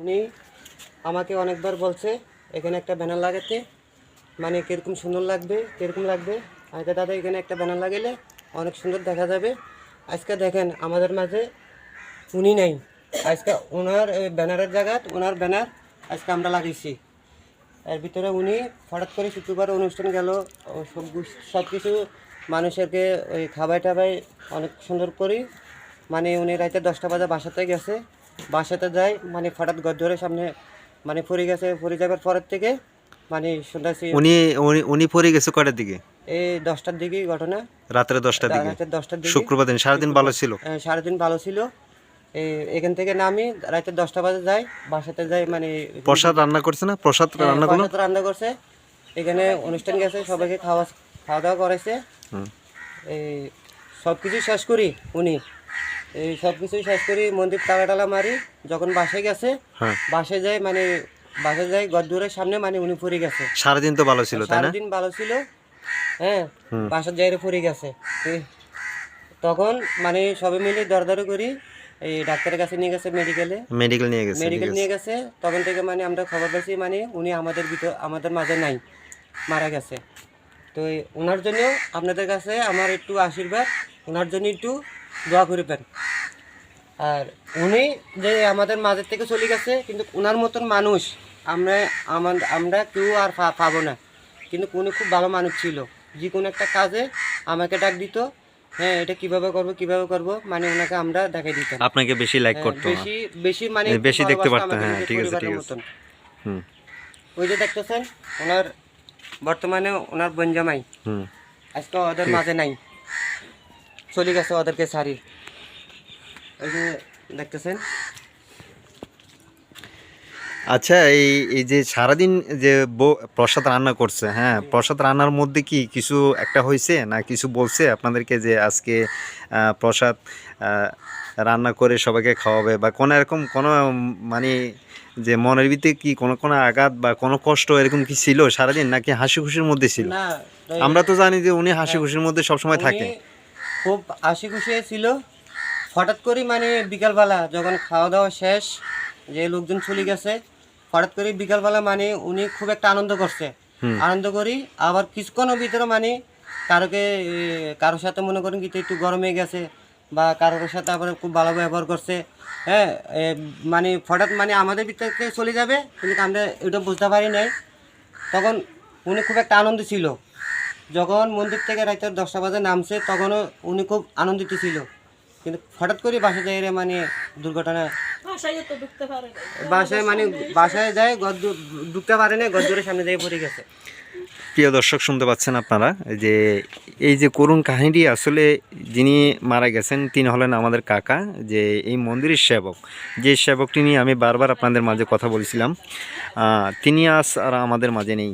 উনি আমাকে অনেকবার বলছে এখানে একটা ব্যানার লাগাতে, মানে কীরকম সুন্দর লাগবে, কীরকম লাগবে। আজকে দাদা এখানে একটা ব্যানার লাগালে অনেক সুন্দর দেখা যাবে। আজকে দেখেন আমাদের মাঝে উনি নেই, আজকে ওনার ব্যানারের জায়গায় ওনার ব্যানার আজকে আমরা লাগিয়েছি। এর ভিতরে উনি হঠাৎ করে শুক্রবার অনুষ্ঠান গেল, সব কিছু মানুষেরকে ওই খাবাই টাবাই অনেক সুন্দর করি, মানে উনি রাতে 10টা বাজে বাসাতে গেছে, বাসাতে যায় মানে হঠাৎ গদ্দরের সামনে মানে পড়ে গেছে, পড়ে যাবার পরের থেকে মানে শুনতেছি উনি উনি উনি পড়ে গেছে কয়টার দিকে? এই 10টার দিকেই ঘটনা, রাত্রে 10টার দিকে, রাতে 10টার দিকে। শুক্রবার দিন সারাদিন ভালো ছিল। সারাদিন ভালো ছিল। এখান থেকে নামি রাতে 10টা বাজে যাই, বাসাতে যাই মানে প্রসাদ রান্না করছে না? প্রসাদ রান্না করলো, প্রসাদ রান্না করছে, এখানে অনুষ্ঠান গেছে, সবাইকে খাওয়া দাওয়া করাইছে। এই সব কিছু শেষ করি উনি, এই সব কিছুই শেষ করি মন্দির তালা টালা মারি যখন বাসায় গেছে, বাসায় যাই মানে বাসায় যাই গদ্দুরের সামনে মানে উনি পড়ে গেছে। সারাদিন তো ভালো ছিল তাই না? সারাদিন ভালো ছিল, হ্যাঁ বাসার জায়গায় পড়ে গেছে। তখন মানে সবাই মিলে দরদারি করি, এই ডাক্তারের কাছে নিয়ে গেছে, মেডিকেল নিয়ে গেছে। তখন থেকে মানে আমরা খবর পাইছি মানে উনি আমাদের মাঝে নাই, মারা গেছে। তো ওনার জন্য আপনাদের কাছে আমার একটু আশীর্বাদ, ওনার জন্য একটু দোয়া করবেন। আর উনি যে আমাদের মাঝের থেকে চলে গেছে, কিন্তু ওনার মতন মানুষ আমরা কেউ আর পাবো না। কিন্তু উনি খুব ভালো মানুষ ছিল, যে কোনো একটা কাজে আমাকে ডাক দিত, হ্যাঁ এটা কিভাবে করব মানে ওনাকে আমরা দেখাই দিতাম। আপনাকে বেশি লাইক করতো, বেশি মানে বেশি দেখতে পারতেন। হ্যাঁ ঠিক আছে ঠিক আছে। ওই যে দেখতেছেন ওনার বর্তমানে ওনার বনজামাই আজকে ওদের মাঝে নাই, চলে গেছে ওদেরকে সারি। ওই যে দেখতেছেন। আচ্ছা, এই এই যে সারাদিন যে প্রসাদ রান্না করছে, হ্যাঁ প্রসাদ রান্নার মধ্যে কি কিছু একটা হয়েছে না কিছু বলছে আপনাদেরকে যে আজকে প্রসাদ রান্না করে সবাইকে খাওয়াবে, বা কোনো এরকম কোনো মানে যে মনের ভিতরে কি কোনো আঘাত বা কোনো কষ্ট এরকম কি ছিল সারাদিন, নাকি হাসি খুশির মধ্যে ছিল? না, আমরা তো জানি যে উনি হাসি খুশির মধ্যে সবসময় থাকে, খুব হাসি খুশি ছিল। হঠাৎ করে মানে বিকালবেলা যখন খাওয়া দাওয়া শেষ, যে লোকজন চলে গেছে, হঠাৎ করে বিকালবেলা মানে উনি খুব একটা আনন্দ করছে, আনন্দ করি আবার কিছুক্ষণের ভিতরে মানে কারোর সাথে মনে করেন কি একটু গরমে গেছে, বা কারোর সাথে আবার খুব ভালো ব্যবহার করছে, হ্যাঁ মানে হঠাৎ মানে আমাদের ভিতর থেকে চলে যাবে, কিন্তু আমরা এটা বুঝতে পারি নাই। তখন উনি খুব একটা আনন্দ ছিল, যখন মন্দির থেকে রাতে 10টা বাজে নামছে তখনও উনি খুব আনন্দিত ছিল। কিন্তু হঠাৎ করে বাসায় যাই মানে দুর্ঘটনা, বাসায় যায় ঢুকতে পারে না, গদ্দুরের সামনে দিয়ে পড়ে গেছে। প্রিয় দর্শক শুনতে পাচ্ছেন আপনারা যে এই যে করুণ কাহিনী, আসলে যিনি মারা গেছেন তিনি হলেন আমাদের কাকা, যে এই মন্দিরের সেবক, যে সেবকটি নিয়ে আমি বারবার আপনাদের মাঝে কথা বলছিলাম, তিনি আজ আর আমাদের মাঝে নেই।